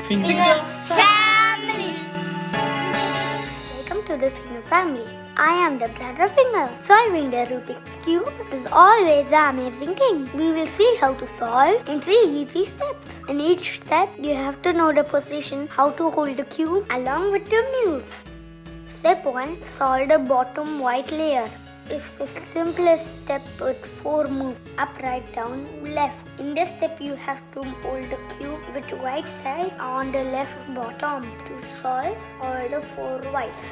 Finger Family. Welcome to the Finger Family. I am the brother Finger. Solving the Rubik's Cube is always an amazing thing. We will see how to solve in 3 easy steps. In each step, you have to know the position, how to hold the cube along with the moves. Step 1. Solve the bottom white layer. It's the simplest step with 4 moves: up, right, down, left. In this step, you have to hold the cube with the white side on the left bottom to solve all the 4 whites.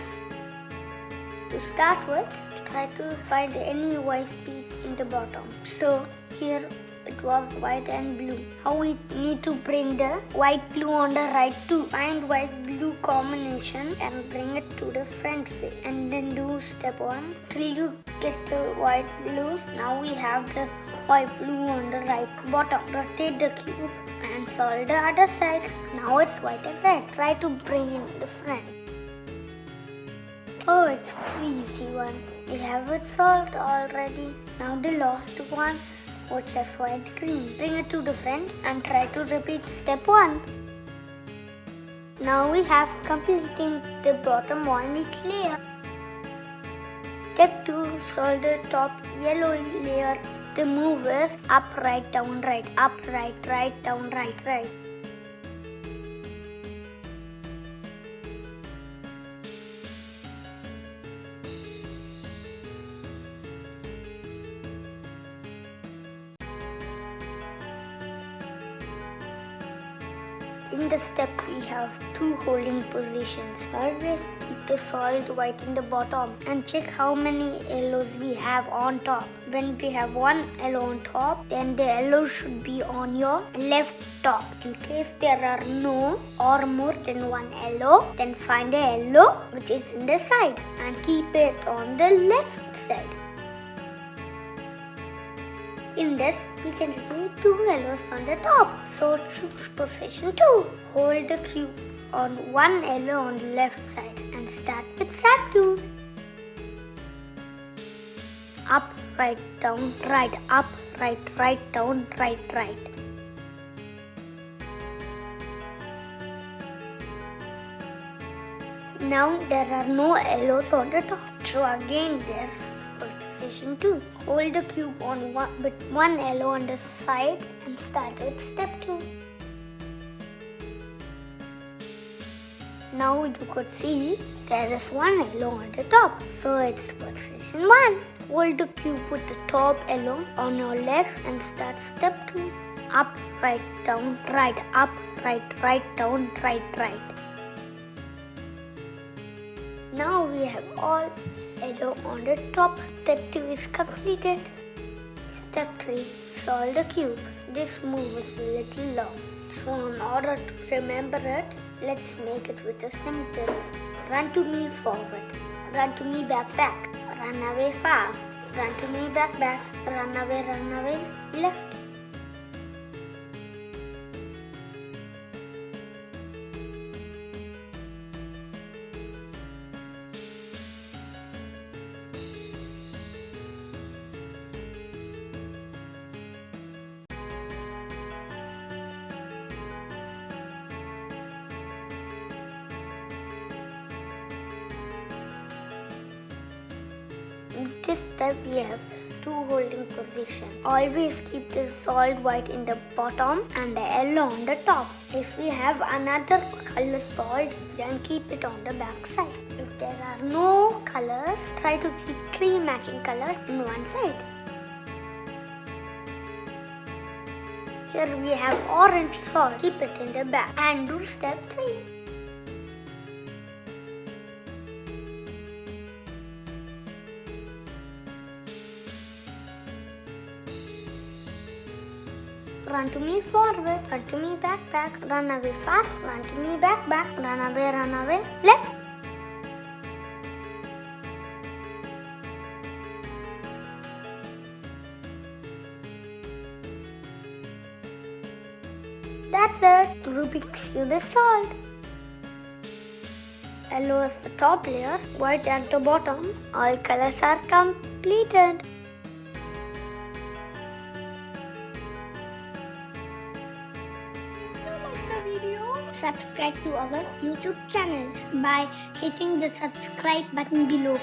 To start with, try to find any white piece in the bottom. So here it was white and blue. How we need to bring the white blue on the right too. Find white blue combination and bring it to the front face. And then do step 1 till you get the white blue. Now we have the white blue on the right bottom. Rotate the cube and solve the other sides. Now it's white and red. Try to bring in the front. Oh, it's the easy one. We have it solved already. Now the last one, which is white green. Bring it to the front and try to repeat step 1. Now we have completing the bottom one each layer. Step 2, solve the top yellow layer. The move is up, right, down, right, up, right, right, down, right, right. In the step, we have 2 holding positions. Always keep the solid white in the bottom and check how many yellows we have on top. When we have 1 yellow on top, then the yellow should be on your left top. In case there are no or more than 1 yellow, then find the yellow which is in the side and keep it on the left side. In this, we can see 2 yellows on the top. So choose position 2. Hold the cube on 1 yellow on the left side and start with step 2. Up, right, down, right, up, right, right, down, right, right. Now there are no yellows on the top. So again there's position 2. Hold the cube on with 1 yellow on the side and start with step 2. Now you could see there is 1 yellow on the top. So it's position 1. Hold the cube with the top yellow on your left and start step 2. Up, right, down, right, up, right, right, down, right, right. Now we have all yellow on the top. Step 2 is completed. Step 3, solve the cube. This move is a little long. So in order to remember it, let's make it with a sentence. Run to me forward. Run to me back back. Run away fast. Run to me back back. Run away left. In this step, we have 2 holding positions. Always keep the solid white in the bottom and the yellow on the top. If we have another color solid, then keep it on the back side. If there are no colors, try to keep 3 matching colors in one side. Here we have orange solid. Keep it in the back and do step 3. Run to me forward, run to me back back, run away fast, run to me back back, run away left. That's it. Rubik's Cube is solved. Yellow is the top layer, white at the bottom. All colors are completed. subscribe to our YouTube channel by hitting the subscribe button below.